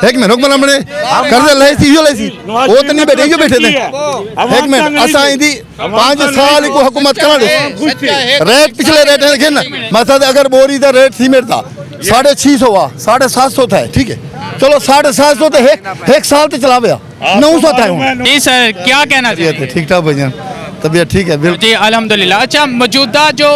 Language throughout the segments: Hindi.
एक मिनट हुक्मरान बने कर्ज ले सी यो ले सी वो तो नहीं बैठे, यो बैठे थे। एक मिनट असा इंदी 5 साल को हुकूमत करा दे रेट पिछले रेट है ना मतलब अगर बोरी दा रेट सीमेंट था 650 हुआ 750 था, ठीक है चलो 750 तो एक साल तो चला गया 900 था। जी सर, क्या कहना चाहिए? ठीक ठाक भाईजान, तबीयत ठीक है बिल्कुल जी अल्हम्दुलिल्लाह। अच्छा, मौजूदा जो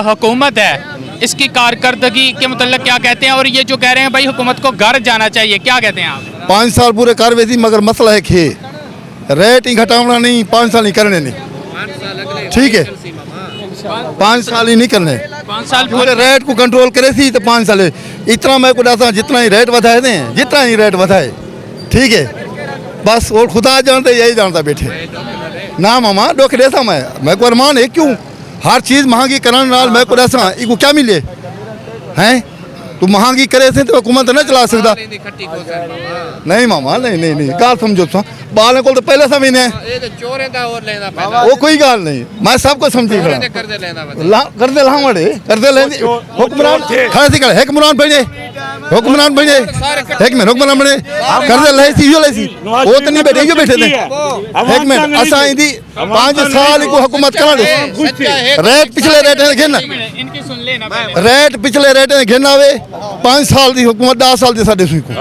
हुकूमत है इसकी कारकर्दगी के मतलब क्या कहते हैं, और ये जो कह रहे हैं भाई हुकूमत को घर जाना चाहिए, क्या कहते हैं आप? 5 साल पूरे कारवे थी मगर मसला है खे रेट ही घटावना नहीं, 5 साल नहीं करने नहीं, ठीक है 5 साल ही नहीं करने, 5 साल पूरे रेट को कंट्रोल करे थी तो 5 साल इतना मैं को डालता जितना ही रेट बताए थे, जितना ही रेट बताए, ठीक है बस और खुदा जानते यही जानता बैठे ना मामा डोक देता मैं को अरमान है क्यों हर चीज़ महंगी कराने नाल मैं को ऐसा इको क्या मिले हैं, तू महंगी करे थे तो हुकूमत नहीं चला सकता। नहीं मामा नहीं गाल समझो तो बालों को तो पहले समय ने वो कोई गाल नहीं, मैं सबको समझी खड़ा कर दे लावड़े कर दे लेंगे हुक्मरान खड़े थी खड़े हुक्मरान बने एक मिनट हुक्मरान बने कर दे ले सी यो ले सी वो तो नहीं बैठे, यो बैठे थे। एक मिनट असा इंदी 5 साल को हुकूमत करा दे रेट पिछले रेट है घेना इनकी सुन लेना रेट पिछले रेट है घेना वे 5 साल की हुकूमत 10 साल की साडे सुई को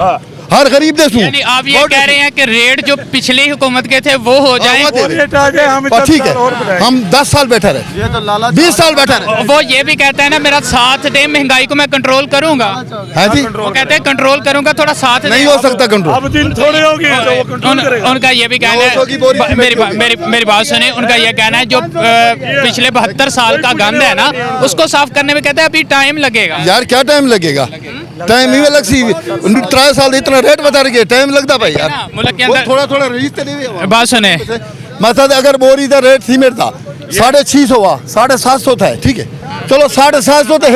हर गरीब दे सू। यानी आप ये कह रहे हैं कि रेट जो पिछली हुकूमत के थे वो हो जाए, ठीक है हम 10 साल बैठे रहे 20 साल बैठे रहे। वो ये भी कहता है ना मेरा साथ दे महंगाई को मैं कंट्रोल करूंगा, है जी वो कहते हैं कंट्रोल करूंगा, थोड़ा साथ दे। नहीं हो सकता कंट्रोल, अब दिन थोड़े हो गए तो वो कंट्रोल करेगा। उनका ये भी कहना है, मेरी बात सुने, उनका ये कहना है जो पिछले 72 साल का गंद है ना उसको साफ करने में कहते हैं अभी टाइम लगेगा। यार क्या टाइम लगेगा, टाइम ही लग सी 3 साल इतना रेट बता रही है टाइम लगता भाई यार मुल्क के अंदर थोड़ा रईस नहीं बात सुने मतलब अगर बोरी का रेट सीमेंट था 650 हुआ 750 था, ठीक है चलो 750 तो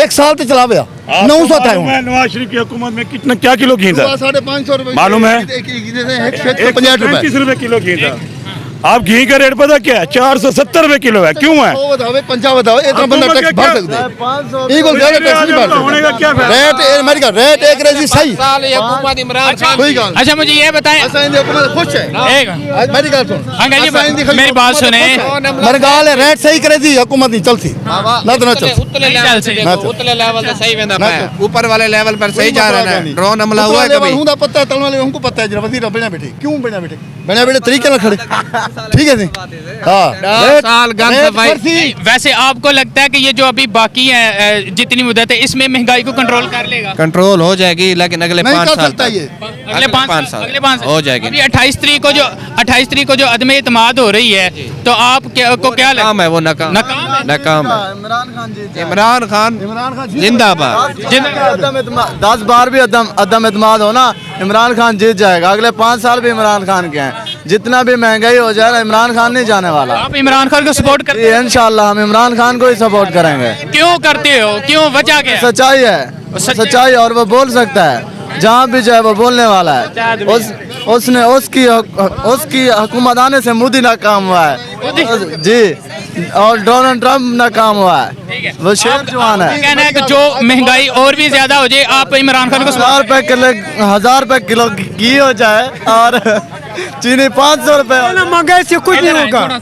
एक साल तो चला गया 900 था। नवाज शरीफ की हुकूमत में कितना क्या किलो घी था 550 रुपए मालूम है? 150 रुपए किलो घी था। आप घी का रेट पता क्या है? 470 रुपए किलो है। क्यों है? इतना बंदा टैक्स भर सकते हैं, ये कोई ज्यादा टैक्स नहीं भर होने का क्या सकते। फायदा? रेट अमेरिका रेट एक रेजी सही कोई गाल अच्छा मुझे ये बताएं, खुश है एक मेरी गाल सुन अंकल जी मेरी बात सुने, मेरे गाल है रेट सही करे थी हुकूमत नहीं चलती ना तो ना चलती उतले लेवल से सही वेंदा पाया, ऊपर वाले लेवल पर सही जा रहा है। ड्रोन हमला हुआ है कभी? हूं दा पता है तलने वाले हमको पता है जरा वजीर बना बैठे क्यों बना बैठे तरीके ना खड़े, ठीक है जी हां 10 साल गंद सफाई। वैसे आपको लगता है कि ये जो अभी बाकी है जितनी मुद्दत है इसमें महंगाई को कंट्रोल कर लेगा? कंट्रोल हो जाएगी लेकिन अगले 5 साल तक अगले 5 साल हो जाएगी। अभी 28 तारीख को जो अदम एतमाद हो रही है तो आप को क्या लगता नाकाम है वो, नाकाम है। इमरान खान जिंदाबाद। 10 बार भी अदम एतमाद हो ना इमरान खान जीत जाएगा। अगले 5 साल भी इमरान खान के हैं, जितना भी महंगाई हो जाए इमरान खान नहीं जाने वाला। आप इमरान खान को सपोर्ट करते हैं? इंशाल्लाह हम इमरान खान को ही सपोर्ट करेंगे। क्यों करते हो, क्यों, वजह क्या है? सच्चाई है, सच्चाई और वो बोल सकता है जहाँ भी जाए वो बोलने वाला है। उसकी हुकूमत आने से मोदी नाकाम हुआ है जी, और डोनाल्ड ट्रम्प नाकाम हुआ है, वो शेर जवान है। कहना है कि जो महंगाई और भी ज्यादा हो जाए आप इमरान खान को 1000 रुपए किलो घी हो जाए और चीनी 500 रुपए, महंगाई से कुछ नहीं होगा,